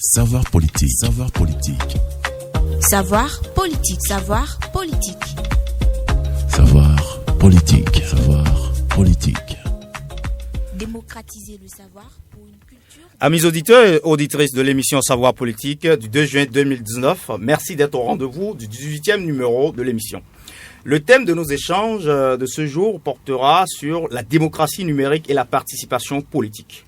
Savoir politique. Savoir politique. Savoir politique. Savoir politique. Savoir politique. Savoir politique. Démocratiser le savoir pour une culture. Amis auditeurs et auditrices de l'émission Savoir politique du 2 juin 2019, merci d'être au rendez-vous du 18e numéro de l'émission. Le thème de nos échanges de ce jour portera sur la démocratie numérique et la participation politique.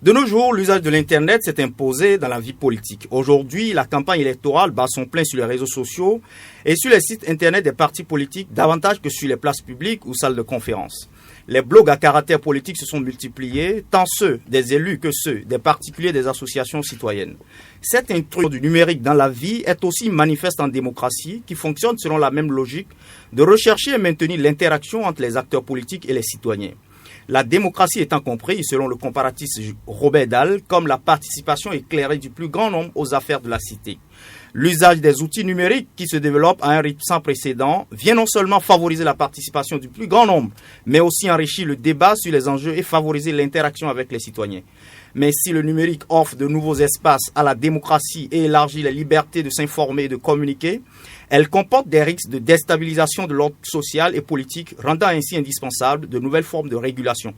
De nos jours, l'usage de l'Internet s'est imposé dans la vie politique. Aujourd'hui, la campagne électorale bat son plein sur les réseaux sociaux et sur les sites Internet des partis politiques davantage que sur les places publiques ou salles de conférence. Les blogs à caractère politique se sont multipliés, tant ceux des élus que ceux des particuliers des associations citoyennes. Cette intrusion du numérique dans la vie est aussi manifeste en démocratie qui fonctionne selon la même logique de rechercher et maintenir l'interaction entre les acteurs politiques et les citoyens. La démocratie étant comprise, selon le comparatiste Robert Dahl, comme la participation éclairée du plus grand nombre aux affaires de la cité. L'usage des outils numériques qui se développent à un rythme sans précédent vient non seulement favoriser la participation du plus grand nombre, mais aussi enrichir le débat sur les enjeux et favoriser l'interaction avec les citoyens. Mais si le numérique offre de nouveaux espaces à la démocratie et élargit les libertés de s'informer et de communiquer, elle comporte des risques de déstabilisation de l'ordre social et politique, rendant ainsi indispensable de nouvelles formes de régulation.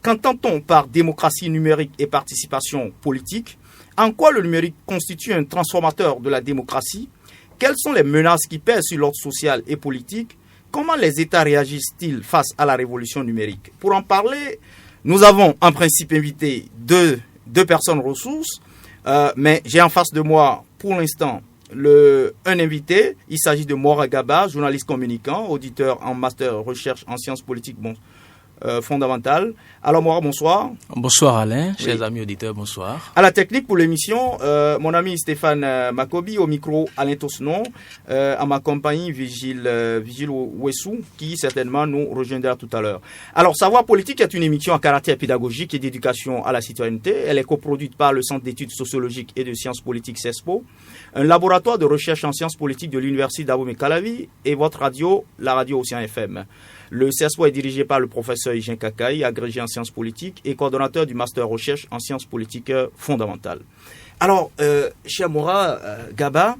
Qu'entend-on par démocratie numérique et participation politique ? En quoi le numérique constitue un transformateur de la démocratie ? Quelles sont les menaces qui pèsent sur l'ordre social et politique ? Comment les États réagissent-ils face à la révolution numérique ? Pour en parler, nous avons en principe invité deux personnes ressources, mais j'ai en face de moi, pour l'instant, un invité. Il s'agit de Mora Gaba, journaliste communicant, auditeur en master recherche en sciences politiques fondamentales. Alors Mora, bonsoir. Bonsoir Alain, chers amis auditeurs, bonsoir. À la technique pour l'émission, mon ami Stéphane Makobi, au micro Alain Tosnon, à ma compagnie Vigile Ouessou, qui certainement nous rejoindra tout à l'heure. Alors Savoir politique est une émission à caractère pédagogique et d'éducation à la citoyenneté. Elle est coproduite par le Centre d'études sociologiques et de sciences politiques CESPO, un laboratoire de recherche en sciences politiques de l'Université d'Abomey-Calavi et votre radio, la radio Océan FM. Le CESPO est dirigé par le professeur Higien Kakaï, agrégé en sciences politiques et coordonnateur du master recherche en sciences politiques fondamentales. Alors, cher Mora Gaba,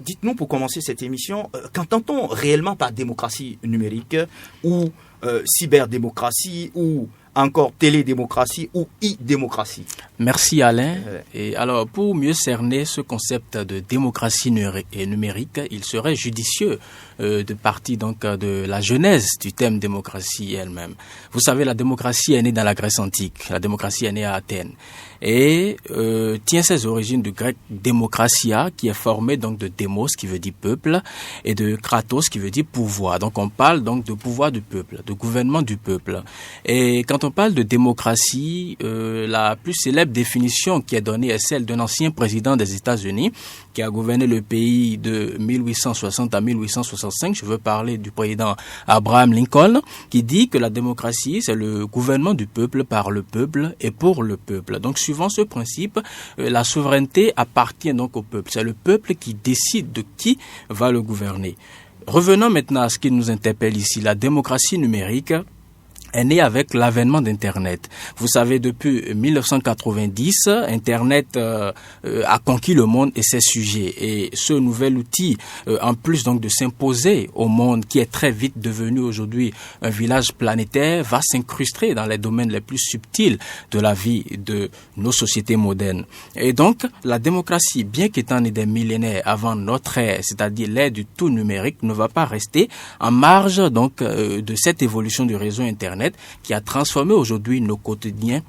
dites-nous pour commencer cette émission, qu'entend-on réellement par démocratie numérique ou cyberdémocratie ou encore télédémocratie ou e-démocratie? Merci Alain. Et alors, pour mieux cerner ce concept de démocratie numérique, il serait judicieux de partir donc de la genèse du thème démocratie elle-même. Vous savez, la démocratie est née dans la Grèce antique. La démocratie est née à Athènes et tient ses origines du grec démocratia, qui est formé donc de démos, qui veut dire peuple, et de kratos, qui veut dire pouvoir. Donc on parle donc de pouvoir du peuple, de gouvernement du peuple. Et quand on parle de démocratie, la plus célèbre définition qui est donnée est celle d'un ancien président des États-Unis qui a gouverné le pays de 1860 à 1865. Je veux parler du président Abraham Lincoln, qui dit que la démocratie, c'est le gouvernement du peuple par le peuple et pour le peuple. Donc, suivant ce principe, la souveraineté appartient donc au peuple. C'est le peuple qui décide de qui va le gouverner. Revenons maintenant à ce qui nous interpelle ici, la démocratie numérique est né avec l'avènement d'Internet. Vous savez, depuis 1990, Internet a conquis le monde et ses sujets. Et ce nouvel outil, en plus donc de s'imposer au monde, qui est très vite devenu aujourd'hui un village planétaire, va s'incruster dans les domaines les plus subtils de la vie de nos sociétés modernes. Et donc, la démocratie, bien qu'étant née des millénaires avant notre ère, c'est-à-dire l'ère du tout numérique, ne va pas rester en marge donc de cette évolution du réseau Internet qui a transformé aujourd'hui nos quotidiens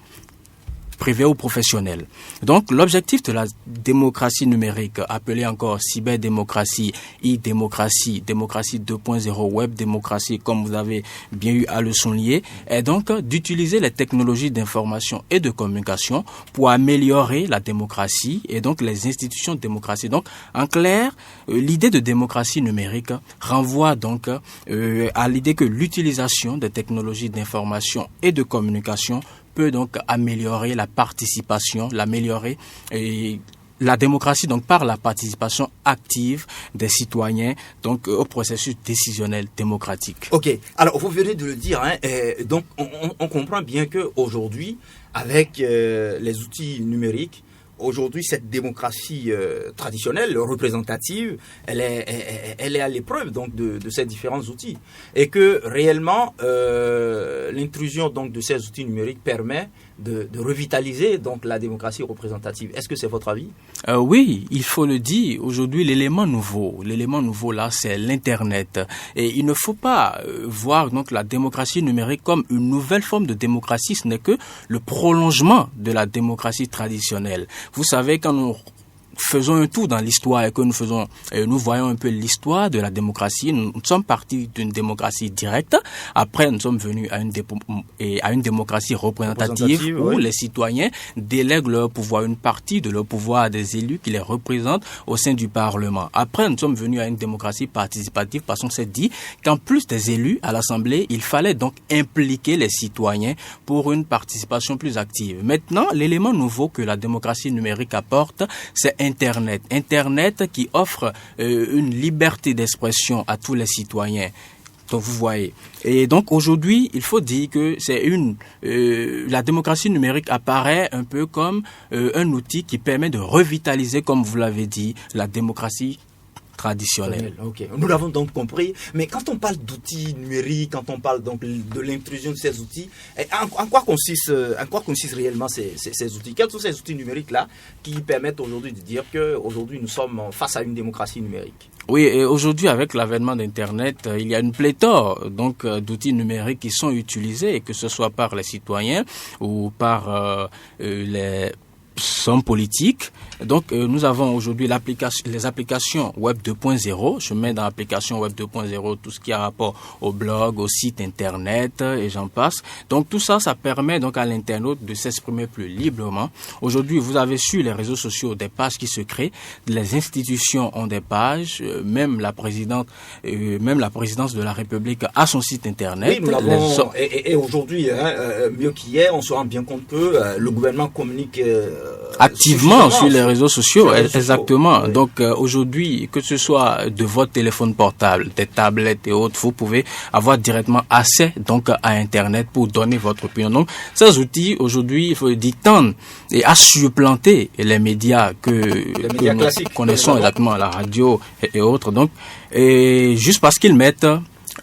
privés ou professionnels. Donc, l'objectif de la démocratie numérique, appelée encore cyberdémocratie, e-démocratie, démocratie 2.0, web démocratie, comme vous avez bien eu à le souligner, est donc d'utiliser les technologies d'information et de communication pour améliorer la démocratie et donc les institutions de démocratie. Donc, en clair, l'idée de démocratie numérique renvoie donc à l'idée que l'utilisation des technologies d'information et de communication peut donc améliorer la participation, la démocratie donc par la participation active des citoyens donc au processus décisionnel démocratique. Ok, alors vous venez de le dire, donc on comprend bien que aujourd'hui, avec les outils numériques, aujourd'hui, cette démocratie traditionnelle, représentative, elle est à l'épreuve donc de ces différents outils, et que réellement l'intrusion donc de ces outils numériques permet de revitaliser donc la démocratie représentative. Est-ce que c'est votre avis? Oui, il faut le dire. Aujourd'hui, l'élément nouveau là, c'est l'Internet. Et il ne faut pas voir donc la démocratie numérique comme une nouvelle forme de démocratie. Ce n'est que le prolongement de la démocratie traditionnelle. Vous savez, quand nous faisons un tour dans l'histoire et que nous voyons un peu l'histoire de la démocratie. Nous sommes partis d'une démocratie directe. Après, nous sommes venus à une démocratie représentative où les citoyens délèguent leur pouvoir, une partie de leur pouvoir à des élus qui les représentent au sein du Parlement. Après, nous sommes venus à une démocratie participative parce qu'on s'est dit qu'en plus des élus à l'Assemblée, il fallait donc impliquer les citoyens pour une participation plus active. Maintenant, l'élément nouveau que la démocratie numérique apporte, c'est Internet qui offre une liberté d'expression à tous les citoyens. Donc vous voyez. Et donc aujourd'hui, il faut dire que la démocratie numérique apparaît un peu comme un outil qui permet de revitaliser, comme vous l'avez dit, la démocratie traditionnelle. Okay. Nous l'avons donc compris, mais quand on parle d'outils numériques, quand on parle donc de l'intrusion de ces outils, en quoi consistent réellement ces outils? Quels sont ces outils numériques-là qui permettent aujourd'hui de dire qu'aujourd'hui nous sommes face à une démocratie numérique? Oui, et aujourd'hui, avec l'avènement d'Internet, il y a une pléthore donc d'outils numériques qui sont utilisés, que ce soit par les citoyens ou par les hommes politiques. Donc, nous avons aujourd'hui les applications Web 2.0. Je mets dans l'application Web 2.0 tout ce qui a rapport au blog, au site Internet et j'en passe. Donc, tout ça, ça permet donc à l'internaute de s'exprimer plus librement. Aujourd'hui, vous avez sur les réseaux sociaux des pages qui se créent. Les institutions ont des pages. Même la présidence de la République a son site Internet. Oui, nous l'avons. Et aujourd'hui, mieux qu'hier, on se rend bien compte que le gouvernement communique activement sur les réseaux sociaux, exactement. Oui. Donc aujourd'hui, que ce soit de votre téléphone portable, des tablettes et autres, vous pouvez avoir directement accès donc à Internet pour donner votre opinion. Donc ces outils aujourd'hui, il faut dire, tendent et à supplanter les médias que nous connaissons exactement, la radio et autres. Donc et juste parce qu'ils mettent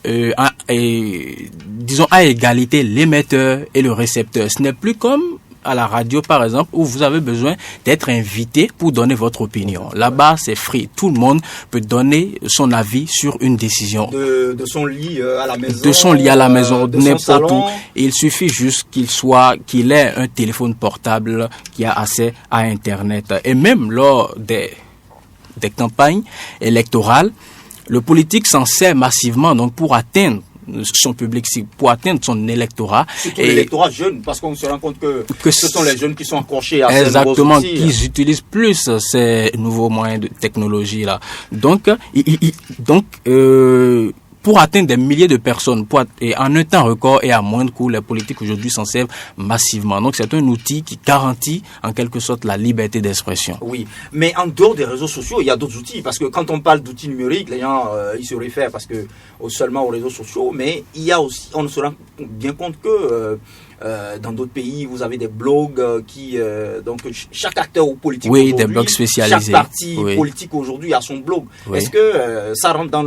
disons à égalité l'émetteur et le récepteur. Ce n'est plus comme à la radio, par exemple, où vous avez besoin d'être invité pour donner votre opinion. Là-bas, c'est free. Tout le monde peut donner son avis sur une décision. De son lit à la maison. De son lit à la maison, n'importe où. Il suffit juste qu'il ait un téléphone portable qui a accès à Internet. Et même lors des campagnes électorales, le politique s'en sert massivement donc pour atteindre son public, pour atteindre son électorat. Surtout l'électorat jeune, parce qu'on se rend compte que ce sont les jeunes qui sont accrochés à ces nouveaux outils. Exactement, qui utilisent plus ces nouveaux moyens de technologie là. Donc, pour atteindre des milliers de personnes, et en un temps record et à moindre coût, les politiques aujourd'hui s'en servent massivement. Donc c'est un outil qui garantit en quelque sorte la liberté d'expression. Oui, mais en dehors des réseaux sociaux, il y a d'autres outils, parce que quand on parle d'outils numériques, les gens ils se réfèrent seulement aux réseaux sociaux, mais il y a aussi, on se rend bien compte que dans d'autres pays, vous avez des blogs donc chaque acteur politique aujourd'hui, des blogs spécialisés. Chaque parti politique aujourd'hui a son blog. Oui. Est-ce que ça rentre dans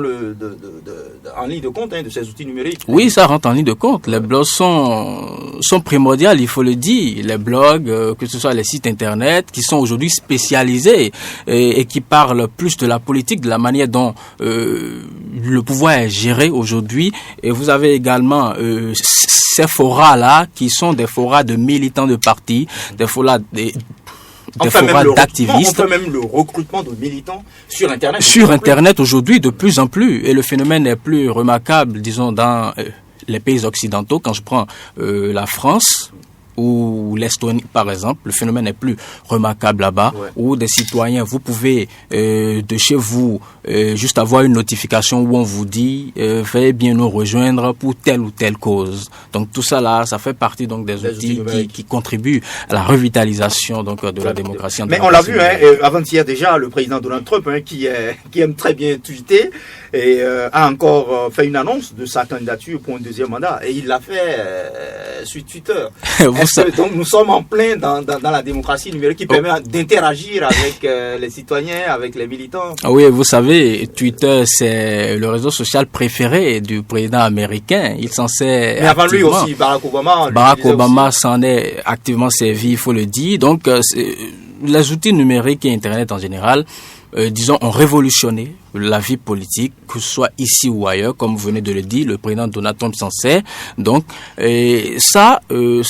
en ligne de compte de ces outils numériques? Oui, ça rentre en ligne de compte. Les blogs sont primordiaux, il faut le dire. Les blogs, que ce soit les sites Internet, qui sont aujourd'hui spécialisés et qui parlent plus de la politique, de la manière dont le pouvoir est géré aujourd'hui. Et vous avez également ces forats-là, qui sont des forats de militants de partis, des forats d'activistes. On fait même le recrutement de militants sur Internet. Sur Internet aujourd'hui, de plus en plus. Et le phénomène est plus remarquable, disons, dans les pays occidentaux. Quand je prends la France ou l'Estonie, par exemple, le phénomène est plus remarquable là-bas, où des citoyens, vous pouvez de chez vous juste avoir une notification où on vous dit veuillez bien nous rejoindre pour telle ou telle cause. Donc tout ça là, ça fait partie donc des outils qui contribuent à la revitalisation donc de la démocratie. Mais on l'a vu avant-hier déjà, le président Donald Trump qui aime très bien tweeter et a encore fait une annonce de sa candidature pour un deuxième mandat, et il l'a fait sur Twitter. Donc nous sommes en plein dans la démocratie numérique qui permet d'interagir avec les citoyens, avec les militants. Oui, vous savez, Twitter, c'est le réseau social préféré du président américain. Il s'en sert. Mais avant lui aussi, Barack Obama. Barack Obama s'en est activement servi, il faut le dire. Donc, les outils numériques et Internet en général, disons, ont révolutionné la vie politique, que ce soit ici ou ailleurs, comme vous venez de le dire, le président Donald Trump s'en sert. Donc, ça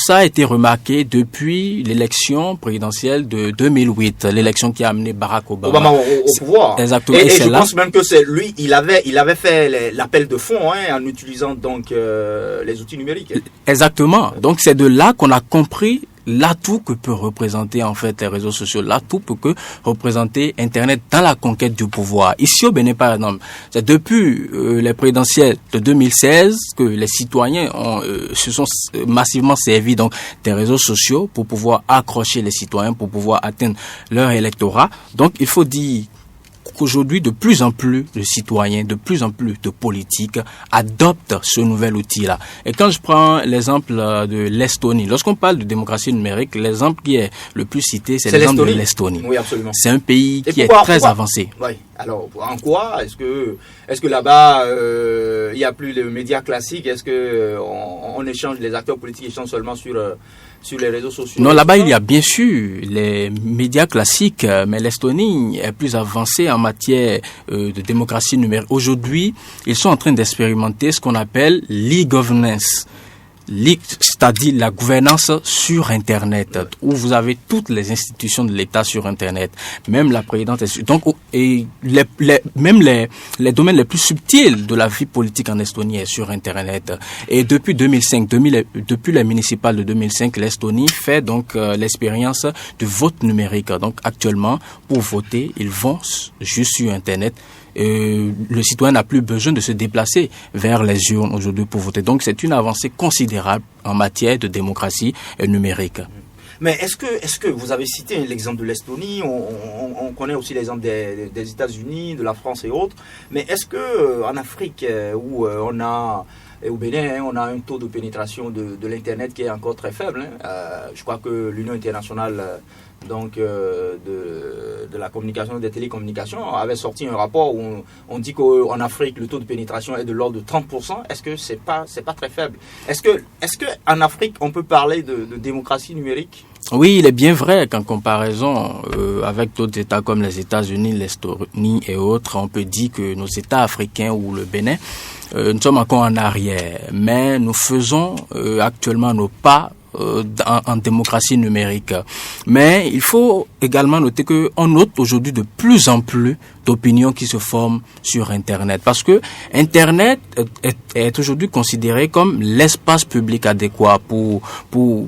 a été remarqué depuis l'élection présidentielle de 2008, l'élection qui a amené Barack Obama au pouvoir. Exactement. Et je pense même que c'est lui, il avait fait l'appel de fonds en utilisant donc les outils numériques. Exactement. Donc, c'est de là qu'on a compris l'atout que peut représenter en fait les réseaux sociaux, l'atout que peut représenter Internet dans la conquête du pouvoir. Ici au Bénin par exemple, c'est depuis les présidentielles de 2016 que les citoyens se sont massivement servis donc des réseaux sociaux pour pouvoir accrocher les citoyens, pour pouvoir atteindre leur électorat. Donc il faut dire qu'aujourd'hui, de plus en plus de citoyens, de plus en plus de politiques adoptent ce nouvel outil-là. Et quand je prends l'exemple de l'Estonie, lorsqu'on parle de démocratie numérique, l'exemple qui est le plus cité, c'est l'exemple de l'Estonie. Oui, absolument. C'est un pays qui est très avancé. Oui. Alors, en quoi est-ce que là-bas il y a plus de médias classiques? Est-ce que on échange, les acteurs politiques échangent seulement sur les réseaux sociaux? Non, là-bas, il y a bien sûr les médias classiques, mais l'Estonie est plus avancée en matière de démocratie numérique. Aujourd'hui, ils sont en train d'expérimenter ce qu'on appelle l'e-governance. C'est-à-dire la gouvernance sur Internet, où vous avez toutes les institutions de l'État sur Internet, même la présidence. Donc, et même les domaines les plus subtils de la vie politique en Estonie est sur Internet. Et depuis 2005, depuis les municipales de 2005, l'Estonie fait donc l'expérience du vote numérique. Donc, actuellement, pour voter, ils vont juste sur Internet. Le citoyen n'a plus besoin de se déplacer vers les urnes aujourd'hui pour voter. Donc c'est une avancée considérable en matière de démocratie numérique. Mais est-ce que vous avez cité l'exemple de l'Estonie, on connaît aussi l'exemple des États-Unis, de la France et autres, mais est-ce que en Afrique où et au Bénin, on a un taux de pénétration de l'Internet qui est encore très faible. Je crois que l'Union internationale de la communication et des télécommunications avait sorti un rapport où on dit qu'en Afrique, le taux de pénétration est de l'ordre de 30%. Est-ce que c'est pas très faible? Est-ce que en Afrique, on peut parler de démocratie numérique? Oui, il est bien vrai qu'en comparaison avec d'autres États comme les États-Unis, l'Estonie et autres, on peut dire que nos États africains ou le Bénin, nous sommes encore en arrière. Mais nous faisons actuellement nos pas en démocratie numérique. Mais il faut également noter qu'on note aujourd'hui de plus en plus d'opinions qui se forment sur Internet. Parce que Internet est aujourd'hui considéré comme l'espace public adéquat pour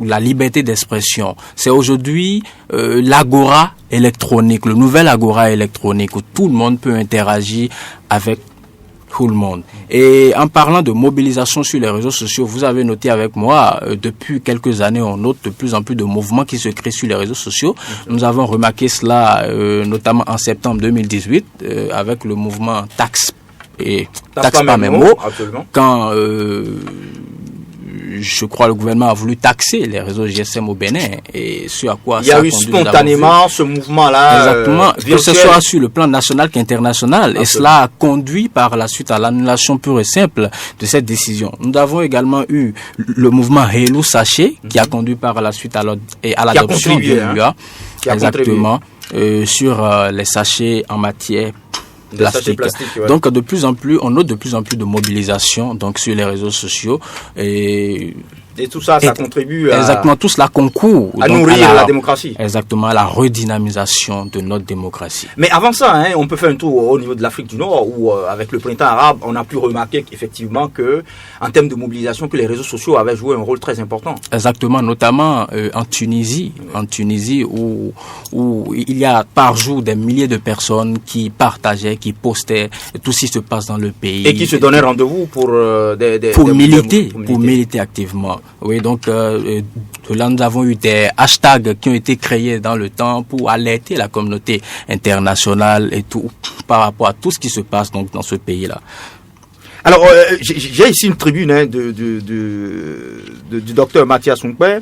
la liberté d'expression. C'est aujourd'hui l'agora électronique, le nouvel agora électronique où tout le monde peut interagir avec tout le monde. Et en parlant de mobilisation sur les réseaux sociaux, vous avez noté avec moi, depuis quelques années, on note de plus en plus de mouvements qui se créent sur les réseaux sociaux. Nous avons remarqué cela notamment en septembre 2018 avec le mouvement Taxe pas mes mots, quand je crois le gouvernement a voulu taxer les réseaux GSM au Bénin et ce à quoi il y a eu spontanément ce mouvement-là. Exactement, que ce soit sur le plan national qu'international. Et cela a conduit par la suite à l'annulation pure et simple de cette décision. Nous avons également eu le mouvement Hello Sachet qui a conduit par la suite à l'adoption du LUA. Exactement, sur les sachets en matière plastique. Ouais. Donc de plus en plus, on note de plus en plus de mobilisation donc sur les réseaux sociaux et tout ça, ça contribue à... Exactement, tout cela concourt à nourrir la démocratie. Exactement, à la redynamisation de notre démocratie. Mais avant ça, on peut faire un tour au niveau de l'Afrique du Nord où, avec le printemps arabe, on a pu remarquer qu'effectivement, en termes de mobilisation, que les réseaux sociaux avaient joué un rôle très important. Exactement, notamment en Tunisie où il y a par jour des milliers de personnes qui partageaient, qui postaient tout ce qui se passe dans le pays. Et qui se donnaient rendez-vous pour militer activement. Oui, donc là nous avons eu des hashtags qui ont été créés dans le temps pour alerter la communauté internationale et tout par rapport à tout ce qui se passe donc dans ce pays-là. Alors, j'ai ici une tribune du docteur Mathias Nkwe,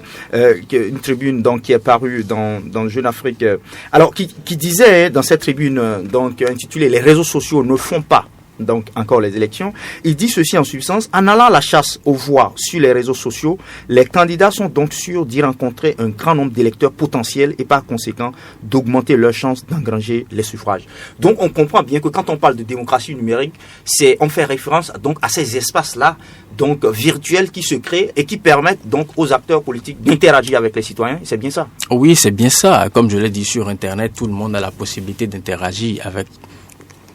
une tribune donc qui est parue dans Jeune Afrique. Alors, qui disait dans cette tribune donc intitulée "Les réseaux sociaux ne font pas donc encore les élections", il dit ceci en substance: en allant à la chasse aux voix sur les réseaux sociaux, les candidats sont donc sûrs d'y rencontrer un grand nombre d'électeurs potentiels et par conséquent d'augmenter leurs chances d'engranger les suffrages. Donc on comprend bien que quand on parle de démocratie numérique, on fait référence donc à ces espaces-là donc virtuels qui se créent et qui permettent donc aux acteurs politiques d'interagir avec les citoyens. C'est bien ça? Oui, c'est bien ça. Comme je l'ai dit, sur Internet, tout le monde a la possibilité d'interagir avec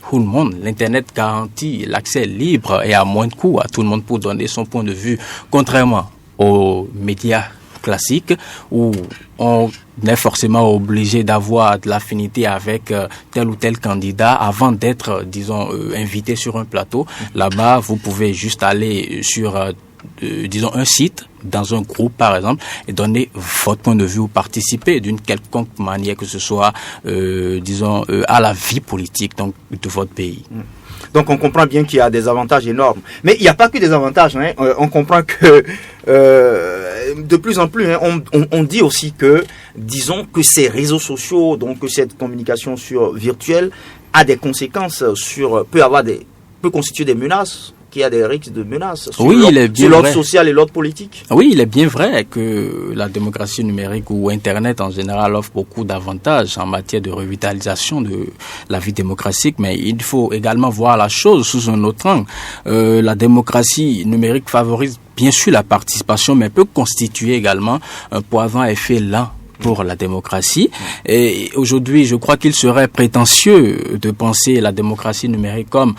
tout le monde. L'Internet garantit l'accès libre et à moins de coûts à tout le monde pour donner son point de vue, contrairement aux médias classiques où on est forcément obligé d'avoir de l'affinité avec tel ou tel candidat avant d'être, disons, invité sur un plateau. Là-bas, vous pouvez juste aller sur disons un site, dans un groupe par exemple, et donner votre point de vue ou participer d'une quelconque manière que ce soit, disons, à la vie politique donc, de votre pays. Donc on comprend bien qu'il y a des avantages énormes. Mais il n'y a pas que des avantages. Hein. On comprend que de plus en plus, hein, on dit aussi que, disons, que ces réseaux sociaux, donc que cette communication virtuelle a des conséquences peut constituer des menaces. Qu'il y a des risques de menaces sur l'ordre social et l'ordre politique. Oui, il est bien vrai que la démocratie numérique ou Internet en général offre beaucoup d'avantages en matière de revitalisation de la vie démocratique, mais il faut également voir la chose sous un autre angle. La démocratie numérique favorise bien sûr la participation, mais peut constituer également un poison à effet lent pour la démocratie. Et aujourd'hui, je crois qu'il serait prétentieux de penser la démocratie numérique comme,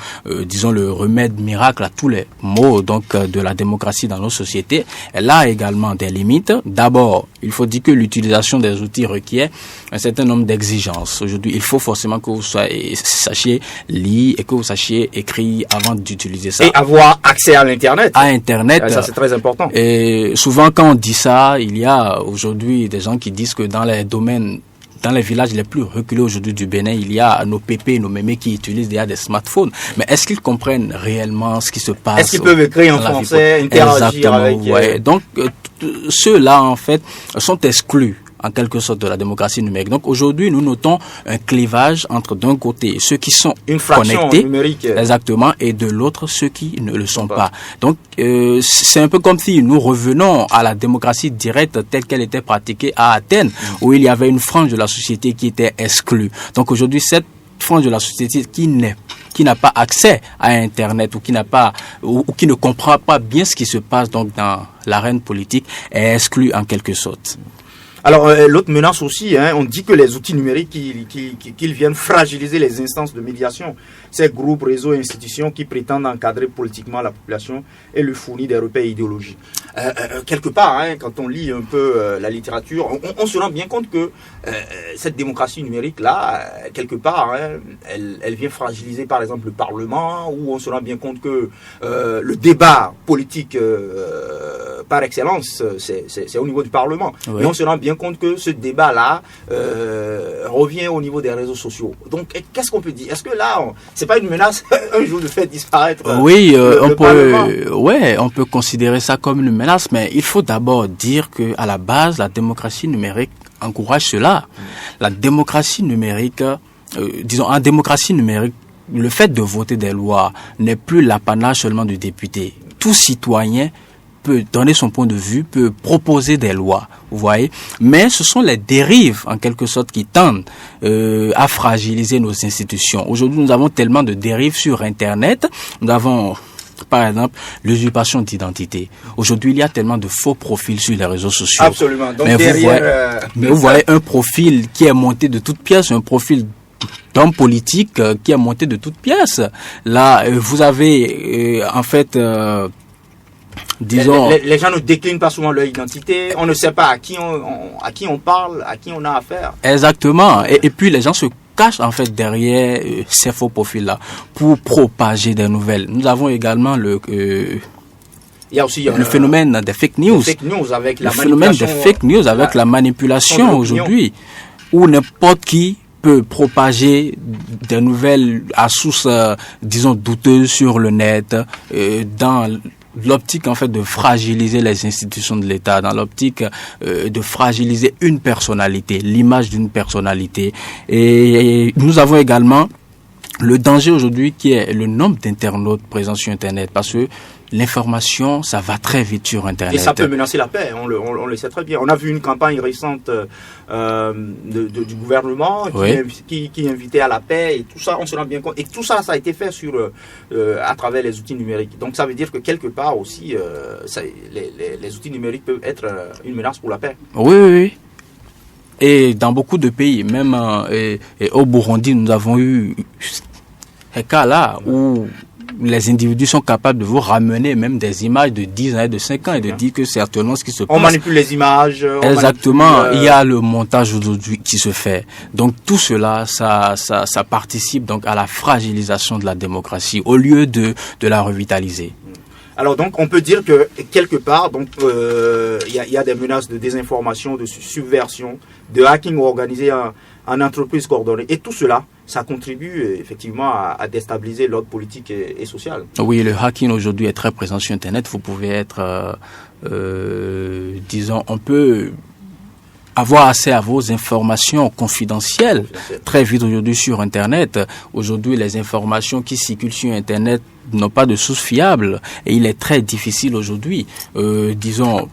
disons, le remède miracle à tous les maux donc de la démocratie dans nos sociétés. Elle a également des limites. D'abord, il faut dire que l'utilisation des outils requiert un certain nombre d'exigences. Aujourd'hui, il faut forcément que vous sachiez lire et que vous sachiez écrire avant d'utiliser ça. Et avoir accès à l'Internet. À Internet. Ça, c'est très important. Et souvent, quand on dit ça, il y a aujourd'hui des gens qui disent que dans les domaines, dans les villages les plus reculés aujourd'hui du Bénin, il y a nos pépés, nos mémés qui utilisent déjà des smartphones. Mais est-ce qu'ils comprennent réellement ce qui se passe? Est-ce qu'ils peuvent écrire en français, interagir avec... Ouais. Donc, ceux-là, en fait, sont exclus en quelque sorte de la démocratie numérique. Donc aujourd'hui, nous notons un clivage entre d'un côté ceux qui sont connectés, numérique. Exactement, et de l'autre ceux qui ne le sont pas. Donc c'est un peu comme si nous revenons à la démocratie directe telle qu'elle était pratiquée à Athènes, où il y avait une frange de la société qui était exclue. Donc aujourd'hui, cette frange de la société qui n'a pas accès à Internet ou qui n'a pas ou qui ne comprend pas bien ce qui se passe donc dans l'arène politique est exclue en quelque sorte. Alors, l'autre menace aussi, hein, on dit que les outils numériques, qu'ils viennent fragiliser les instances de médiation, ces groupes, réseaux et institutions qui prétendent encadrer politiquement la population et lui fournir des repères idéologiques. Quelque part, hein, quand on lit un peu la littérature, on se rend bien compte que cette démocratie numérique-là, quelque part, hein, elle vient fragiliser par exemple le Parlement, où on se rend bien compte que le débat politique par excellence, c'est au niveau du Parlement. Oui. Et on se rend bien compte que ce débat-là revient au niveau des réseaux sociaux. Donc, qu'est-ce qu'on peut dire? Est-ce que là, c'est pas une menace un jour de faire disparaître le Parlement? On peut considérer ça comme une menace, mais il faut d'abord dire que à la base, la démocratie numérique encourage cela. La démocratie numérique, disons, en démocratie numérique, le fait de voter des lois n'est plus l'apanage seulement du député. Tout citoyen peut donner son point de vue, peut proposer des lois, vous voyez. Mais ce sont les dérives, en quelque sorte, qui tendent à fragiliser nos institutions. Aujourd'hui, nous avons tellement de dérives sur Internet. Nous avons, par exemple, l'usurpation d'identité. Aujourd'hui, il y a tellement de faux profils sur les réseaux sociaux. Absolument. Donc, mais vous voyez un profil qui est monté de toutes pièces, un profil d'homme politique qui est monté de toutes pièces. Là, vous avez, en fait... disons, les gens ne déclinent pas souvent leur identité, on ne sait pas à qui on parle, à qui on a affaire. Exactement. Et puis les gens se cachent en fait derrière ces faux profils-là pour propager des nouvelles. Nous avons également le phénomène des fake news. Le phénomène des fake news avec la manipulation aujourd'hui, où n'importe qui peut propager des nouvelles à source, disons, douteuse sur le net, dans l'optique en fait de fragiliser les institutions de l'État, dans l'optique de fragiliser une personnalité, l'image d'une personnalité. Et nous avons également le danger aujourd'hui qui est le nombre d'internautes présents sur Internet, parce que l'information, ça va très vite sur Internet. Et ça peut menacer la paix, on le sait très bien. On a vu une campagne récente du gouvernement qui invitait à la paix et tout ça, on se rend bien compte. Et tout ça, ça a été fait à travers les outils numériques. Donc ça veut dire que quelque part aussi, les outils numériques peuvent être une menace pour la paix. Oui. Et dans beaucoup de pays, même au Burundi, nous avons eu un cas là où les individus sont capables de vous ramener même des images de 10 ans et de 5 ans et de dire que c'est actuellement ce qui se passe. On manipule les images. Exactement. Il y a le montage aujourd'hui qui se fait. Donc tout cela, ça participe donc à la fragilisation de la démocratie au lieu de la revitaliser. Alors donc on peut dire que quelque part donc il y a des menaces de désinformation, de subversion, de hacking organisé en entreprise coordonnée, et tout cela, ça contribue effectivement à déstabiliser l'ordre politique et social. Oui, le hacking aujourd'hui est très présent sur Internet. Vous pouvez être, disons, on peut avoir accès à vos informations confidentielles très vite aujourd'hui sur Internet. Aujourd'hui, les informations qui circulent sur Internet n'ont pas de source fiable et il est très difficile aujourd'hui, disons,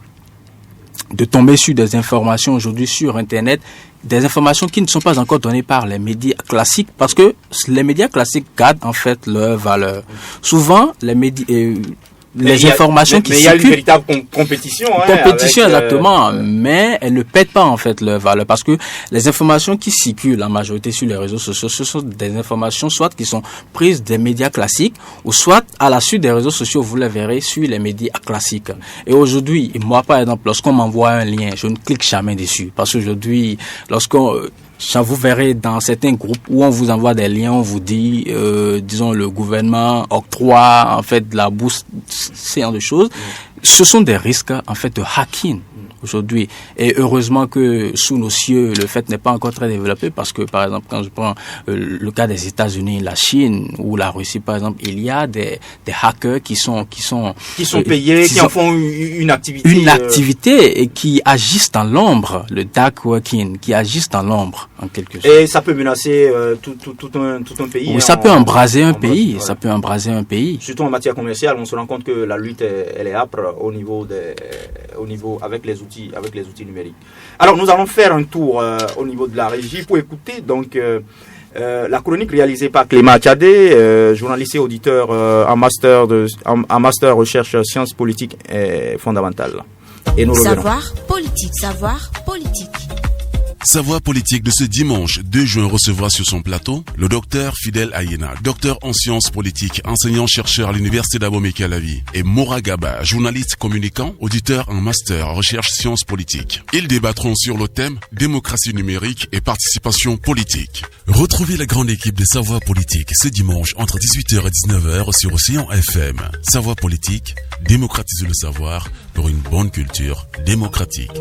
de tomber sur des informations aujourd'hui sur Internet, des informations qui ne sont pas encore données par les médias classiques, parce que les médias classiques gardent en fait leur valeur. Souvent, les médias... les informations qui circulent. Mais il y a une véritable compétition. Compétition, exactement. Mais elles ne pètent pas, en fait, leur valeur. Parce que les informations qui circulent en majorité sur les réseaux sociaux, ce sont des informations soit qui sont prises des médias classiques, ou soit à la suite des réseaux sociaux, vous les verrez sur les médias classiques. Et aujourd'hui, moi, par exemple, lorsqu'on m'envoie un lien, je ne clique jamais dessus. Parce qu'aujourd'hui, vous verrez dans certains groupes où on vous envoie des liens, on vous dit, disons, le gouvernement octroie en fait de la bourse, ce genre de choses. Ce sont des risques en fait de hacking aujourd'hui. Et heureusement que sous nos cieux, le fait n'est pas encore très développé, parce que par exemple, quand je prends le cas des États-Unis, la Chine ou la Russie par exemple, il y a des hackers qui sont payés, qui en font une activité. Une activité et qui agissent dans l'ombre, le dark working, qui agissent dans l'ombre en quelque sorte. Et ça peut menacer tout un pays. Oui, ça peut embraser un pays. Ça peut embraser un pays. Surtout en matière commerciale, on se rend compte que la lutte elle est âpre au niveau avec les outils numériques. Alors nous allons faire un tour au niveau de la régie pour écouter donc la chronique réalisée par Clément Tchadé, journaliste et auditeur en master recherche sciences politiques et fondamentales. Et nous revenons. Savoir politique. Savoir politique de ce dimanche 2 juin recevra sur son plateau le docteur Fidel Ayena, docteur en sciences politiques, enseignant-chercheur à l'université d'Abomey-Calavi, et Mora Gaba, journaliste communicant, auditeur en master recherche sciences politiques. Ils débattront sur le thème démocratie numérique et participation politique. Retrouvez la grande équipe de Savoir politique ce dimanche entre 18h et 19h sur Océan FM. Savoir politique, démocratiser le savoir pour une bonne culture démocratique.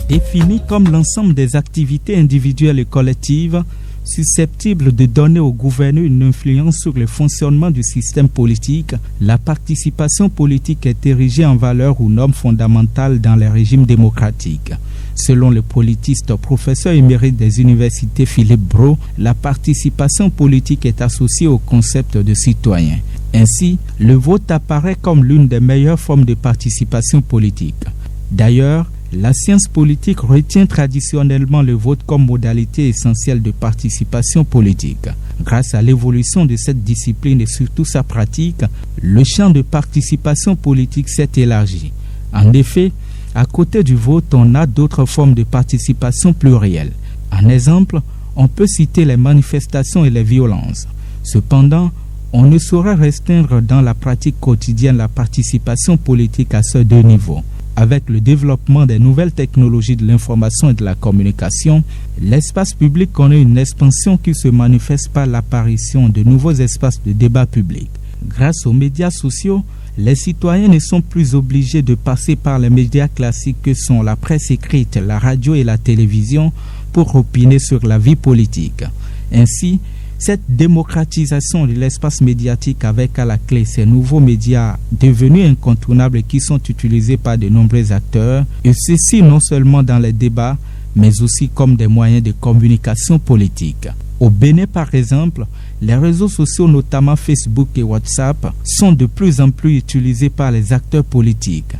Défini comme l'ensemble des activités individuelles et collectives susceptibles de donner au gouvernement une influence sur le fonctionnement du système politique, la participation politique est érigée en valeur ou norme fondamentale dans les régimes démocratiques. Selon le politiste professeur émérite des universités Philippe Brault, la participation politique est associée au concept de citoyen. Ainsi, le vote apparaît comme l'une des meilleures formes de participation politique. D'ailleurs, la science politique retient traditionnellement le vote comme modalité essentielle de participation politique. Grâce à l'évolution de cette discipline et surtout sa pratique, le champ de participation politique s'est élargi. En effet, à côté du vote, on a d'autres formes de participation plurielle. En exemple, on peut citer les manifestations et les violences. Cependant, on ne saurait restreindre dans la pratique quotidienne la participation politique à ces deux niveaux. Avec le développement des nouvelles technologies de l'information et de la communication, l'espace public connaît une expansion qui se manifeste par l'apparition de nouveaux espaces de débat public. Grâce aux médias sociaux, les citoyens ne sont plus obligés de passer par les médias classiques que sont la presse écrite, la radio et la télévision pour opiner sur la vie politique. Ainsi, cette démocratisation de l'espace médiatique avec à la clé ces nouveaux médias devenus incontournables et qui sont utilisés par de nombreux acteurs, et ceci non seulement dans les débats, mais aussi comme des moyens de communication politique. Au Bénin, par exemple, les réseaux sociaux, notamment Facebook et WhatsApp, sont de plus en plus utilisés par les acteurs politiques.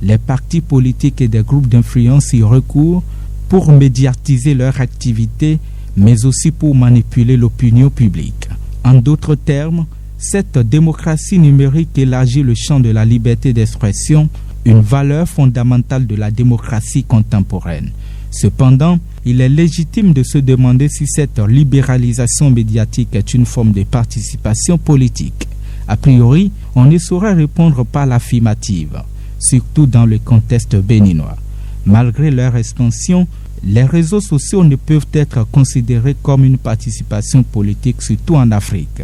Les partis politiques et des groupes d'influence y recourent pour médiatiser leur activité, mais aussi pour manipuler l'opinion publique. En d'autres termes, cette démocratie numérique élargit le champ de la liberté d'expression, une valeur fondamentale de la démocratie contemporaine. Cependant, il est légitime de se demander si cette libéralisation médiatique est une forme de participation politique. A priori, on ne saurait répondre par l'affirmative, surtout dans le contexte béninois. Malgré leur expansion, les réseaux sociaux ne peuvent être considérés comme une participation politique, surtout en Afrique.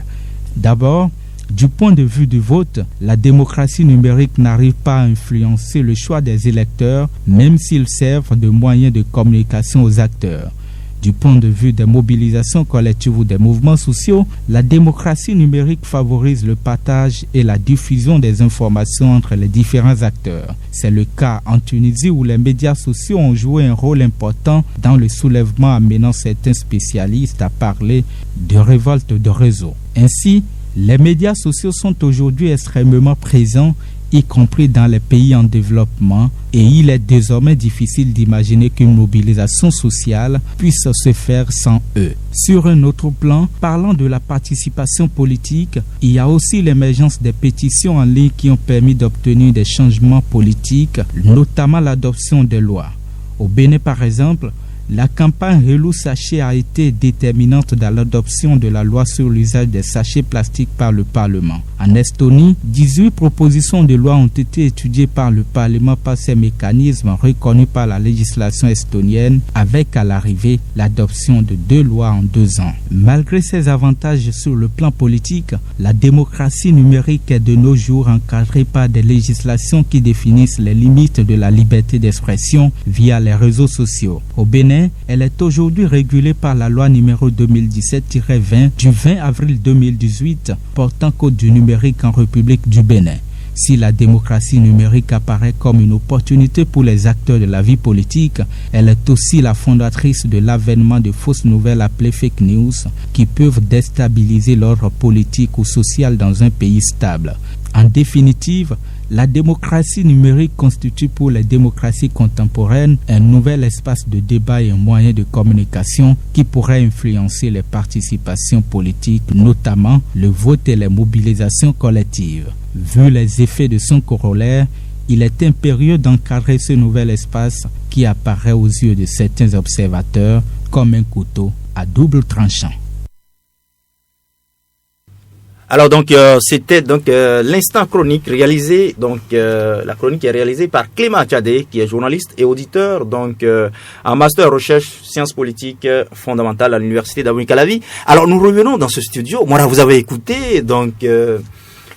D'abord, du point de vue du vote, la démocratie numérique n'arrive pas à influencer le choix des électeurs, même s'ils servent de moyen de communication aux acteurs. Du point de vue des mobilisations collectives ou des mouvements sociaux, la démocratie numérique favorise le partage et la diffusion des informations entre les différents acteurs. C'est le cas en Tunisie où les médias sociaux ont joué un rôle important dans le soulèvement, amenant certains spécialistes à parler de révolte de réseau. Ainsi, les médias sociaux sont aujourd'hui extrêmement présents, y compris dans les pays en développement, et il est désormais difficile d'imaginer qu'une mobilisation sociale puisse se faire sans eux. Sur un autre plan, parlant de la participation politique, il y a aussi l'émergence des pétitions en ligne qui ont permis d'obtenir des changements politiques, notamment l'adoption des lois. Au Bénin, par exemple, la campagne Relou Sachet a été déterminante dans l'adoption de la loi sur l'usage des sachets plastiques par le Parlement. En Estonie, 18 propositions de loi ont été étudiées par le Parlement par ces mécanismes reconnus par la législation estonienne, avec à l'arrivée l'adoption de 2 lois en 2 ans. Malgré ces avantages sur le plan politique, la démocratie numérique est de nos jours encadrée par des législations qui définissent les limites de la liberté d'expression via les réseaux sociaux. Au Bénin, elle est aujourd'hui régulée par la loi numéro 2017-20 du 20 avril 2018 portant code du numérique en République du Bénin. Si la démocratie numérique apparaît comme une opportunité pour les acteurs de la vie politique, elle est aussi la fondatrice de l'avènement de fausses nouvelles appelées fake news qui peuvent déstabiliser l'ordre politique ou social dans un pays stable. En définitive, la démocratie numérique constitue pour les démocraties contemporaines un nouvel espace de débat et un moyen de communication qui pourrait influencer les participations politiques, notamment le vote et les mobilisations collectives. Vu les effets de son corollaire, il est impérieux d'encadrer ce nouvel espace qui apparaît aux yeux de certains observateurs comme un couteau à double tranchant. Alors donc c'était donc l'instant chronique réalisé la chronique est réalisée par Clément Tchadé qui est journaliste et auditeur en master recherche sciences politiques fondamentales à l'université d'Abomey-Calavi. Alors nous revenons dans ce studio. Moi vous avez écouté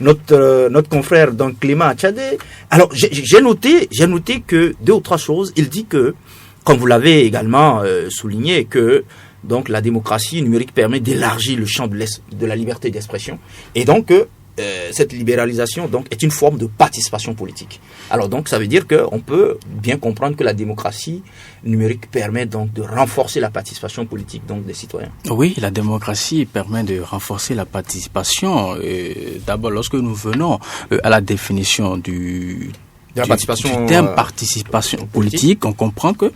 notre confrère donc Clément Tchadé. Alors j'ai noté que 2 ou 3 choses. Il dit que, comme vous l'avez également souligné, que donc la démocratie numérique permet d'élargir le champ de la liberté d'expression et donc cette libéralisation donc est une forme de participation politique. Alors donc ça veut dire qu'on peut bien comprendre que la démocratie numérique permet donc de renforcer la participation politique donc des citoyens. Oui, la démocratie permet de renforcer la participation. D'abord, lorsque nous venons à la définition du terme participation politique, on comprend que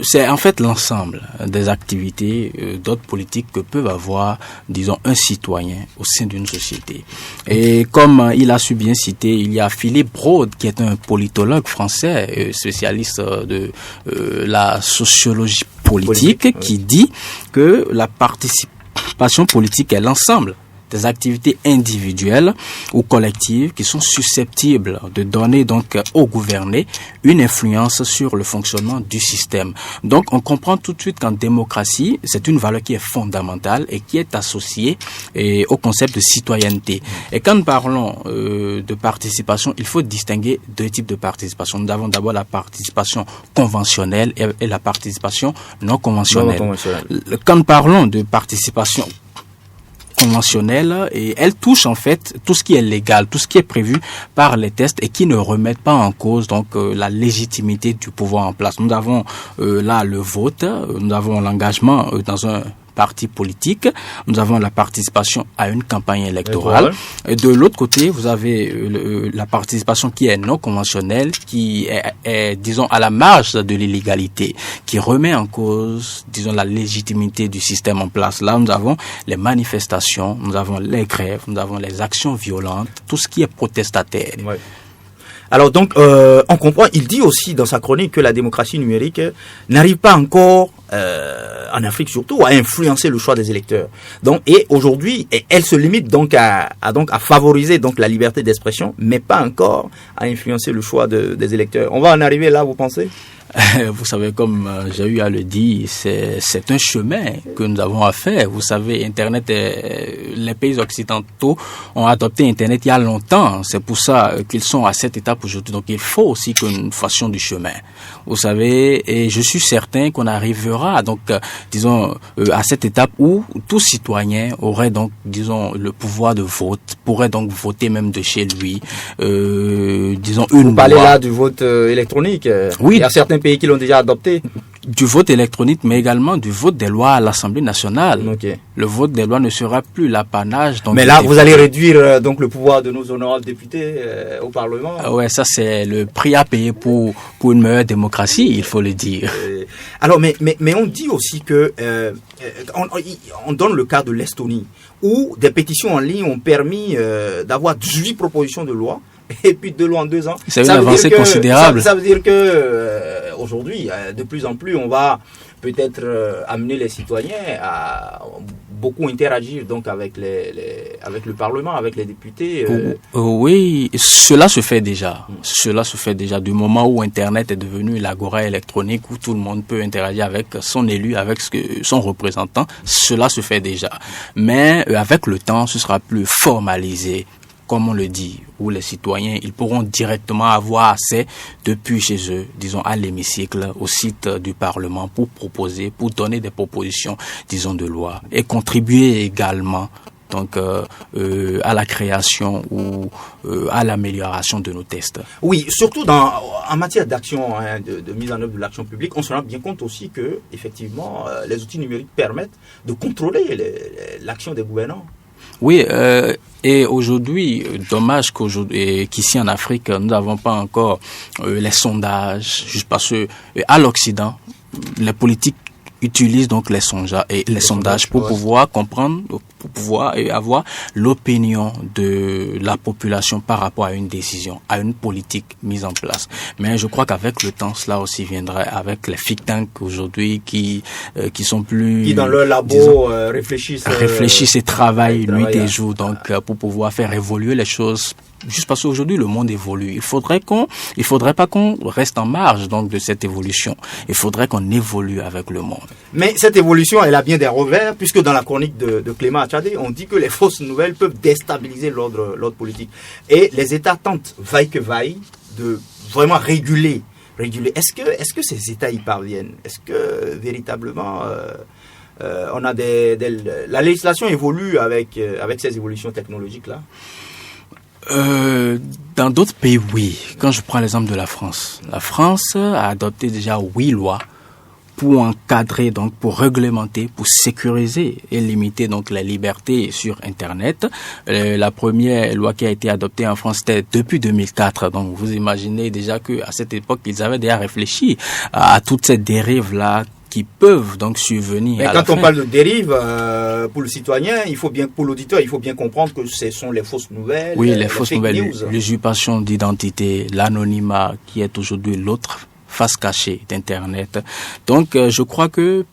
c'est en fait l'ensemble des activités d'autres politiques que peuvent avoir, disons, un citoyen au sein d'une société. Et comme il a su bien citer, il y a Philippe Braud, qui est un politologue français, spécialiste de la sociologie politique, qui dit que la participation politique est l'ensemble des activités individuelles ou collectives qui sont susceptibles de donner donc aux gouvernés une influence sur le fonctionnement du système. Donc on comprend tout de suite qu'en démocratie, c'est une valeur qui est fondamentale et qui est associée au concept de citoyenneté. Et quand nous parlons de participation, il faut distinguer deux types de participation. Nous avons d'abord la participation conventionnelle et la participation non conventionnelle. Quand nous parlons de participation conventionnelle, et elle touche en fait tout ce qui est légal, tout ce qui est prévu par les textes et qui ne remettent pas en cause donc la légitimité du pouvoir en place. Nous avons là le vote, nous avons l'engagement dans un parti politique, nous avons la participation à une campagne électorale. Et de l'autre côté, vous avez la participation qui est non conventionnelle, qui est, disons, à la marge de l'illégalité, qui remet en cause, disons, la légitimité du système en place. Là, nous avons les manifestations, nous avons les grèves, nous avons les actions violentes, tout ce qui est protestataire. Ouais. Alors donc, on comprend, il dit aussi dans sa chronique que la démocratie numérique n'arrive pas encore, en Afrique surtout, à influencer le choix des électeurs. Donc, et aujourd'hui, elle se limite donc à favoriser donc la liberté d'expression, mais pas encore à influencer le choix des électeurs. On va en arriver là, vous pensez ? Vous savez, comme j'ai eu à le dire, c'est un chemin que nous avons à faire. Vous savez, Internet, les pays occidentaux ont adopté Internet il y a longtemps. C'est pour ça qu'ils sont à cette étape aujourd'hui. Donc, il faut aussi que nous fassions du chemin. Vous savez, et je suis certain qu'on arrivera, donc, disons, à cette étape où tout citoyen aurait donc, disons, le pouvoir de vote, pourrait donc voter même de chez lui. Disons, une Vous parlez là du vote électronique. Oui. Il y a certains pays qui l'ont déjà adopté. Du vote électronique, mais également du vote des lois à l'Assemblée nationale. Okay. Le vote des lois ne sera plus l'apanage. Mais là, vous allez réduire donc le pouvoir de nos honorables députés au Parlement. Ouais, ça c'est le prix à payer pour une meilleure démocratie, il faut le dire. Alors, mais on dit aussi que on donne le cas de l'Estonie, où des pétitions en ligne ont permis d'avoir 18 propositions de loi. Et puis 2 lois en 2 ans. C'est une avancée considérable. Ça veut dire que aujourd'hui, de plus en plus, on va peut-être amener les citoyens à beaucoup interagir donc avec le Parlement, avec les députés. Oui, cela se fait déjà. Cela se fait déjà du moment où Internet est devenu l'agora électronique où tout le monde peut interagir avec son élu, avec son représentant. Cela se fait déjà. Mais avec le temps, ce sera plus formalisé. Comme on le dit, où les citoyens, ils pourront directement avoir accès depuis chez eux, disons à l'hémicycle, au site du Parlement pour proposer, pour donner des propositions, disons de loi et contribuer également donc à la création ou à l'amélioration de nos textes. Oui, surtout en matière d'action, de mise en œuvre de l'action publique, on se rend bien compte aussi que effectivement les outils numériques permettent de contrôler l'action des gouvernants. Oui, et aujourd'hui, dommage qu'ici en Afrique, nous n'avons pas encore les sondages, juste parce que à l'Occident, les politiques utilisent donc les sondages pour pouvoir comprendre, pour pouvoir avoir l'opinion de la population par rapport à une décision, à une politique mise en place. Mais je crois qu'avec le temps, cela aussi viendrait avec les think tanks aujourd'hui qui sont plus... Qui dans leur labo réfléchissent et travaillent nuit et jour donc pour pouvoir faire évoluer les choses. Juste parce qu'aujourd'hui le monde évolue. Il faudrait pas qu'on reste en marge donc de cette évolution. Il faudrait qu'on évolue avec le monde. Mais cette évolution, elle a bien des revers, puisque dans la chronique de Clément Atchadé, on dit que les fausses nouvelles peuvent déstabiliser l'ordre politique. Et les États tentent, vaille que vaille, de vraiment réguler. Est-ce que ces États y parviennent? Est-ce que véritablement on a la législation évolue avec ces évolutions technologiques là? Dans d'autres pays, oui. Quand je prends l'exemple de la France a adopté déjà 8 lois pour encadrer, donc pour réglementer, pour sécuriser et limiter donc les libertés sur Internet. La première loi qui a été adoptée en France, c'était depuis 2004. Donc vous imaginez déjà que à cette époque, ils avaient déjà réfléchi à toutes ces dérives là qui peuvent donc survenir. Mais quand on parle de dérive, pour le citoyen, pour l'auditeur, il faut bien comprendre que ce sont les fausses nouvelles. Oui, les fausses nouvelles, l'usurpation d'identité, l'anonymat qui est aujourd'hui l'autre face cachée d'Internet. Donc, je crois que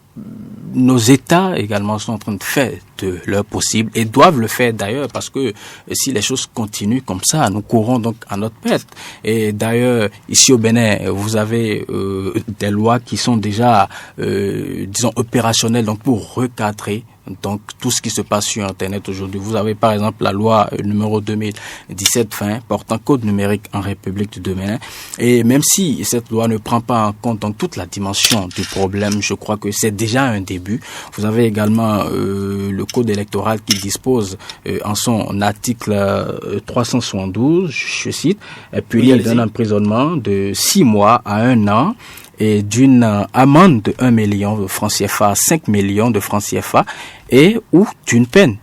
nos États également sont en train de faire de leur possible et doivent le faire d'ailleurs, parce que si les choses continuent comme ça, nous courons donc à notre perte. Et d'ailleurs, ici au Bénin, vous avez des lois qui sont déjà, disons, opérationnelles donc pour recadrer donc tout ce qui se passe sur Internet aujourd'hui. Vous avez par exemple la loi numéro 2017-20 portant code numérique en République du Bénin. Et même si cette loi ne prend pas en compte donc toute la dimension du problème, je crois que c'est déjà un début. Vous avez également le code électoral qui dispose en son article 372, je cite, puni d'un emprisonnement de 6 mois à 1 an et d'une amende de 1 million de francs CFA à 5 millions de francs CFA et ou d'une peine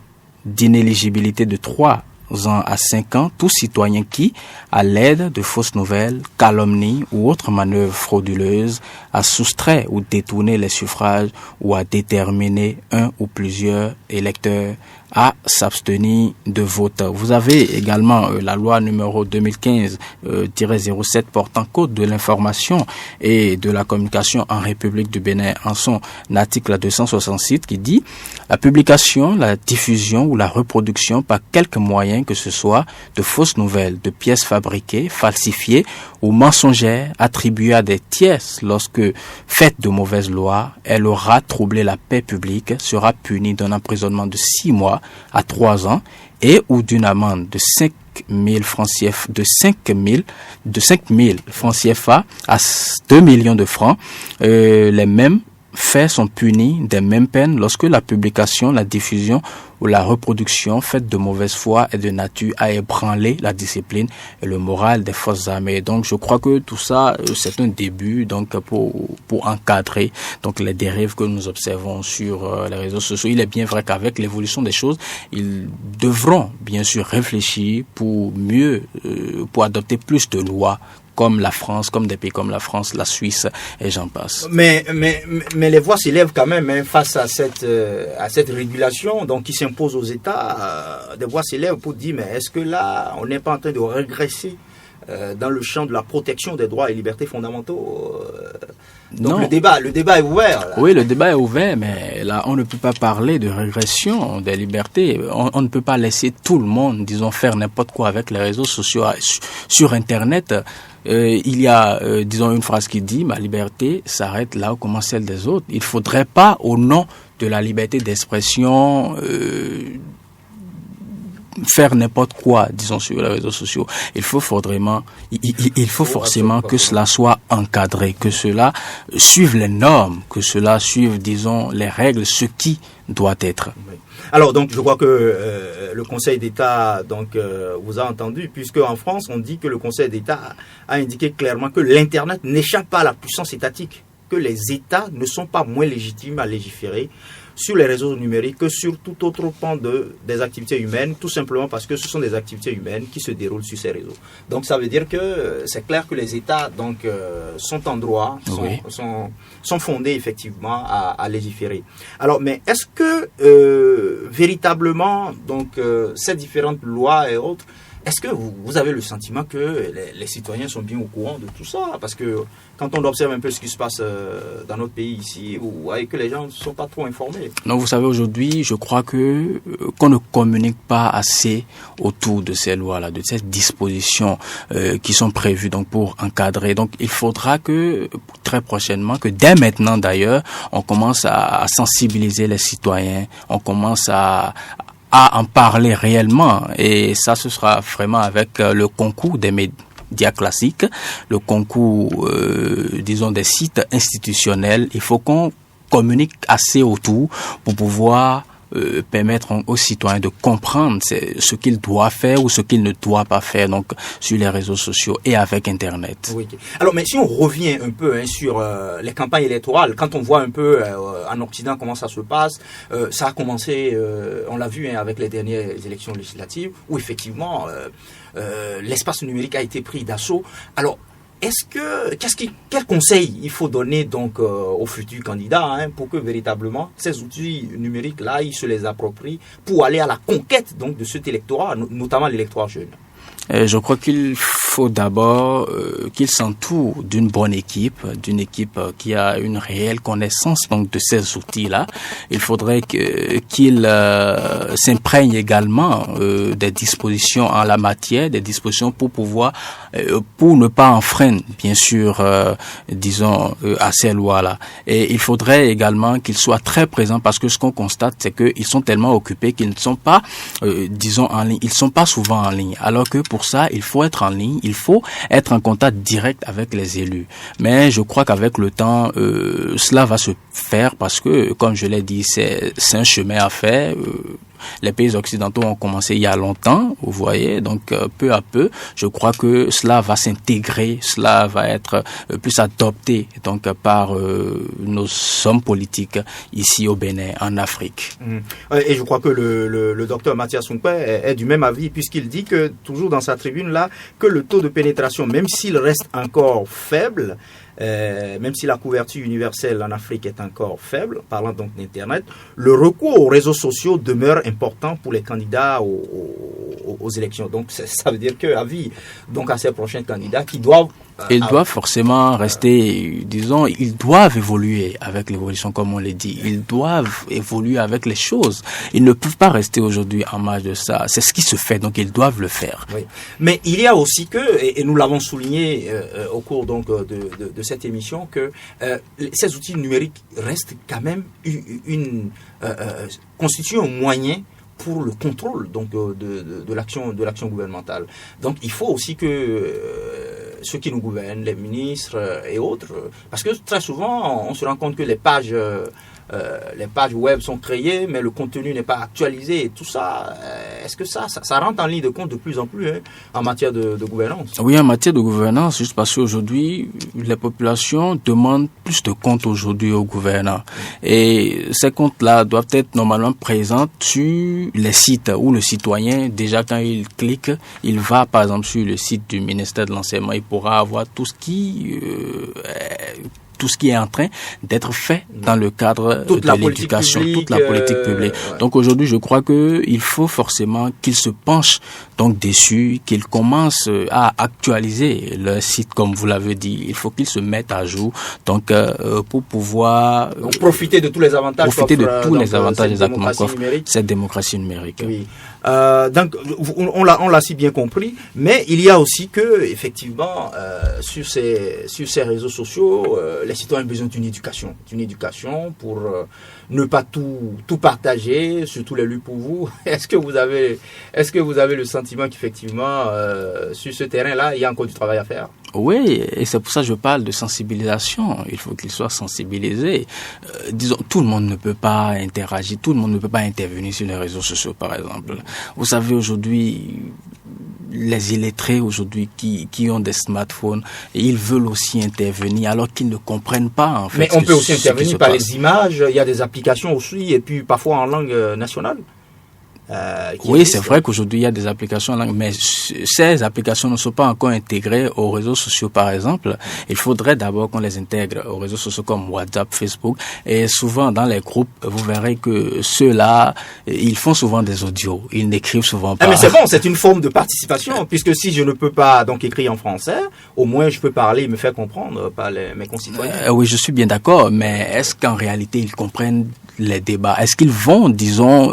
d'inéligibilité de 3 ans à 5 ans, tout citoyen qui, à l'aide de fausses nouvelles, calomnies ou autres manœuvres frauduleuses, a soustrait ou détourné les suffrages ou a déterminé un ou plusieurs électeurs à s'abstenir de vote. Vous avez également la loi numéro 2015-07 portant code de l'information et de la communication en République du Bénin en son article 266 qui dit la publication, la diffusion ou la reproduction par quelque moyen que ce soit de fausses nouvelles, de pièces fabriquées, falsifiées ou mensongères attribuées à des tierces lorsque faite de mauvaises lois, elle aura troublé la paix publique, sera punie d'un emprisonnement de 6 mois à 3 ans et ou d'une amende de 5 000 francs CFA, de 5 000 francs CFA à 2 millions de francs. Les mêmes faits sont punis des mêmes peines lorsque la publication, la diffusion ou la reproduction faite de mauvaise foi est de nature à ébranler la discipline et le moral des forces armées. Donc je crois que tout ça c'est un début donc pour encadrer donc les dérives que nous observons sur les réseaux sociaux. Il est bien vrai qu'avec l'évolution des choses, ils devront bien sûr réfléchir pour mieux pour adopter plus de lois comme la France, comme des pays comme la France, la Suisse et j'en passe. Mais les voix s'élèvent quand même face à cette régulation donc qui s'impose aux États. Des voix s'élèvent pour dire mais est-ce que là on n'est pas en train de régresser dans le champ de la protection des droits et libertés fondamentaux? Donc non. Le débat est ouvert. Là. Oui, le débat est ouvert, mais là, on ne peut pas parler de régression des libertés. On ne peut pas laisser tout le monde, disons, faire n'importe quoi avec les réseaux sociaux. Sur Internet, il y a, disons, une phrase qui dit « Ma liberté s'arrête là où commence celle des autres ». Il ne faudrait pas, au nom de la liberté d'expression, faire n'importe quoi, disons, sur les réseaux sociaux. Il faut forcément que cela soit encadré, que cela suive les normes, que cela suive, disons, les règles, ce qui doit être. Alors donc je crois que le Conseil d'État donc vous a entendu, puisque en France on dit que le Conseil d'État a indiqué clairement que l'Internet n'échappe pas à la puissance étatique, que les États ne sont pas moins légitimes à légiférer sur les réseaux numériques que sur tout autre pan des activités humaines, tout simplement parce que ce sont des activités humaines qui se déroulent sur ces réseaux. Donc ça veut dire que c'est clair que les États donc sont en droit, sont fondés effectivement à légiférer. Alors mais est-ce que véritablement donc ces différentes lois et autres, est-ce que vous avez le sentiment que les citoyens sont bien au courant de tout ça? Parce que quand on observe un peu ce qui se passe dans notre pays ici, vous voyez que les gens ne sont pas trop informés. Non, vous savez, aujourd'hui, je crois qu'on ne communique pas assez autour de ces lois-là, de ces dispositions qui sont prévues donc pour encadrer. Donc, il faudra que très prochainement, que dès maintenant d'ailleurs, on commence à sensibiliser les citoyens, on commence à en parler réellement, et ça ce sera vraiment avec le concours des médias classiques, le concours disons des sites institutionnels. Il faut qu'on communique assez autour pour pouvoir permettre aux citoyens de comprendre ce qu'ils doivent faire ou ce qu'ils ne doivent pas faire donc sur les réseaux sociaux et avec Internet. Oui. Alors, mais si on revient un peu sur les campagnes électorales, quand on voit un peu en Occident comment ça se passe, ça a commencé, on l'a vu avec les dernières élections législatives, où effectivement l'espace numérique a été pris d'assaut. Alors, quel conseil il faut donner donc aux futurs candidats pour que véritablement ces outils numériques là ils se les approprient pour aller à la conquête donc de cet électorat, notamment l'électorat jeune? Je crois qu'il faut d'abord qu'il s'entoure d'une bonne équipe, qui a une réelle connaissance donc de ces outils-là. Il faudrait qu'il s'imprègne également des dispositions en la matière, des dispositions pour pouvoir, pour ne pas enfreindre, bien sûr, à ces lois-là. Et il faudrait également qu'ils soient très présents, parce que ce qu'on constate, c'est qu'ils sont tellement occupés qu'ils ne sont pas, en ligne. Ils sont pas souvent en ligne. Alors que pour ça, il faut être en ligne, il faut être en contact direct avec les élus. Mais je crois qu'avec le temps, cela va se faire, parce que, comme je l'ai dit, c'est un chemin à faire. Les pays occidentaux ont commencé il y a longtemps, vous voyez, donc peu à peu, je crois que cela va s'intégrer, cela va être plus adopté donc par nos hommes politiques ici au Bénin, en Afrique. Et je crois que le docteur Mathias Soungpe est du même avis, puisqu'il dit que, toujours dans sa tribune là, que le taux de pénétration, même s'il reste encore faible, même si la couverture universelle en Afrique est encore faible, parlant donc d'Internet, le recours aux réseaux sociaux demeure important pour les candidats aux élections. Donc ça veut dire qu'avis donc à ces prochains candidats qui doivent... Ils doivent forcément rester, disons, ils doivent évoluer avec l'évolution, comme on l'a dit. Ils doivent évoluer avec les choses. Ils ne peuvent pas rester aujourd'hui en marge de ça. C'est ce qui se fait, donc ils doivent le faire. Oui. Mais il y a aussi et nous l'avons souligné au cours donc de cette émission, que ces outils numériques restent quand même constituent un moyen pour le contrôle donc de l'action gouvernementale. Donc il faut aussi que ceux qui nous gouvernent, les ministres et autres, parce que très souvent on se rend compte que les pages web sont créées, mais le contenu n'est pas actualisé, et tout ça, est-ce que ça rentre en ligne de compte de plus en plus en matière de gouvernance? Oui, en matière de gouvernance, juste parce qu'aujourd'hui, les populations demandent plus de comptes aujourd'hui aux gouvernants. Et ces comptes-là doivent être normalement présents sur les sites où le citoyen, déjà quand il clique, il va par exemple sur le site du ministère de l'Enseignement, il pourra avoir tout ce qui est en train d'être fait dans le cadre de l'éducation, toute la politique publique. Ouais. Donc aujourd'hui, je crois que il faut forcément qu'ils se penchent donc dessus, qu'ils commencent à actualiser le site, comme vous l'avez dit. Il faut qu'ils se mettent à jour, donc pour pouvoir profiter de tous les avantages. Exactement qu'offre cette démocratie numérique. Oui. Donc on l'a si bien compris, mais il y a aussi que effectivement sur ces réseaux sociaux, les citoyens ont besoin d'une éducation pour ne pas tout partager, surtout les luttes pour vous. Est-ce que vous avez le sentiment qu'effectivement sur ce terrain-là, il y a encore du travail à faire? Oui, et c'est pour ça que je parle de sensibilisation. Il faut qu'ils soient sensibilisés. Disons, tout le monde ne peut pas interagir, tout le monde ne peut pas intervenir sur les réseaux sociaux, par exemple. Vous savez, aujourd'hui, les illettrés aujourd'hui qui ont des smartphones, et ils veulent aussi intervenir alors qu'ils ne comprennent pas en fait. Mais on peut aussi intervenir par les images, il y a des applications aussi, et puis parfois en langue nationale. Oui, c'est vrai qu'aujourd'hui il y a des applications en langue, mais ces applications ne sont pas encore intégrées aux réseaux sociaux, par exemple. Il faudrait d'abord qu'on les intègre aux réseaux sociaux comme WhatsApp, Facebook, et souvent dans les groupes, vous verrez que ceux-là, ils font souvent des audios, ils n'écrivent souvent pas. Mais c'est bon, c'est une forme de participation, puisque si je ne peux pas donc écrire en français, au moins je peux parler et me faire comprendre par mes concitoyens. Oui, je suis bien d'accord, mais est-ce qu'en réalité ils comprennent les débats? Est-ce qu'ils vont, disons,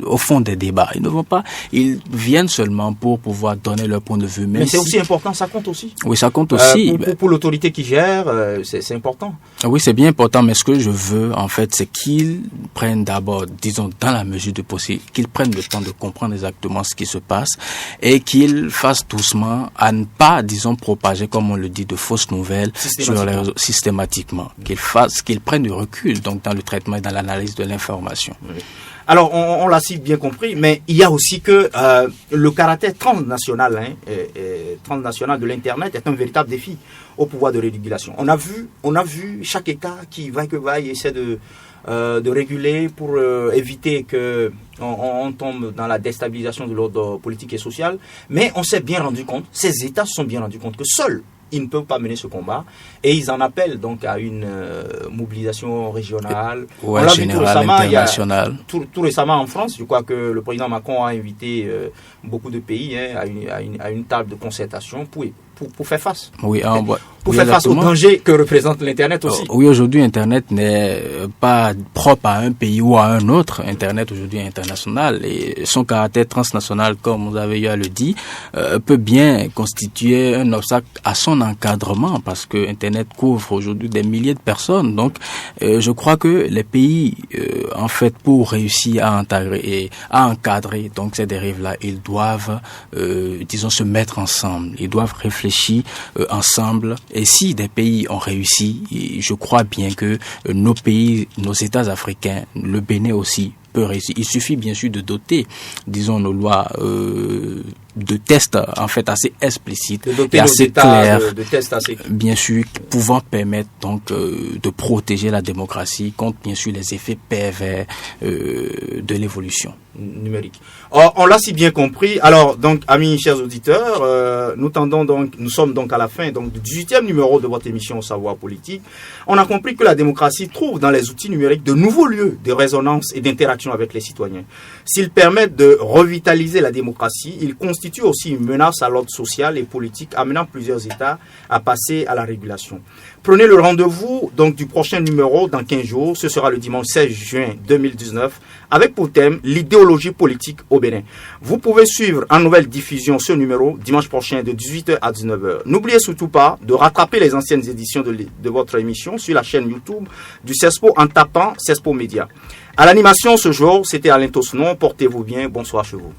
au fond des débats? Ils ne vont pas. Ils viennent seulement pour pouvoir donner leur point de vue. Mais c'est aussi important, ça compte aussi. Oui, ça compte aussi. Pour l'autorité qui gère, c'est important. Oui, c'est bien important, mais ce que je veux, en fait, c'est qu'ils prennent d'abord, disons, dans la mesure du possible, qu'ils prennent le temps de comprendre exactement ce qui se passe et qu'ils fassent doucement à ne pas, disons, propager, comme on le dit, de fausses nouvelles sur les réseaux systématiquement. Qu'ils prennent du recul, donc, dans le traitement et dans l'analyse de l'information. Oui. Alors, on l'a si bien compris, mais il y a aussi que le caractère transnational de l'Internet est un véritable défi au pouvoir de régulation. On a vu chaque État qui vaille que vaille essaie de réguler pour éviter que on tombe dans la déstabilisation de l'ordre politique et social. Mais on s'est bien rendu compte, ces États se sont bien rendus compte que seuls ils ne peuvent pas mener ce combat. Et ils en appellent donc à une mobilisation régionale. Ouais, générale, internationale. Tout récemment en France, je crois que le président Macron a invité beaucoup de pays à une table de concertation pour faire face. Oui, pour faire face au danger que représente l'Internet aussi. Oui, aujourd'hui, Internet n'est pas propre à un pays ou à un autre. Internet aujourd'hui est international et son caractère transnational, comme vous avez eu à le dire, peut bien constituer un obstacle à son encadrement parce que Internet couvre aujourd'hui des milliers de personnes. Donc, je crois que les pays, en fait, pour réussir à encadrer donc ces dérives-là, ils doivent, disons, se mettre ensemble. Ils doivent réfléchir ensemble. Et si des pays ont réussi, je crois bien que nos pays, nos États africains, le Bénin aussi, peut réussir. Il suffit bien sûr de doter, disons, nos lois de tests en fait assez explicites et assez clairs, de tests assez... bien sûr, pouvant permettre donc de protéger la démocratie contre bien sûr les effets pervers de l'évolution numérique. On l'a si bien compris. Alors donc, amis, chers auditeurs, nous sommes donc à la fin donc du 18e numéro de votre émission Savoir politique. On a compris que la démocratie trouve dans les outils numériques de nouveaux lieux de résonance et d'interaction avec les citoyens. S'ils permettent de revitaliser la démocratie, ils constituent aussi une menace à l'ordre social et politique, amenant plusieurs États à passer à la régulation. Prenez le rendez-vous donc du prochain numéro dans 15 jours. Ce sera le dimanche 16 juin 2019 avec pour thème l'idéologie politique au Bénin. Vous pouvez suivre en nouvelle diffusion ce numéro dimanche prochain de 18h à 19h. N'oubliez surtout pas de rattraper les anciennes éditions de votre émission sur la chaîne YouTube du CESPO en tapant CESPO Média. À l'animation ce jour, c'était Alain Tosnon. Portez-vous bien. Bonsoir chez vous.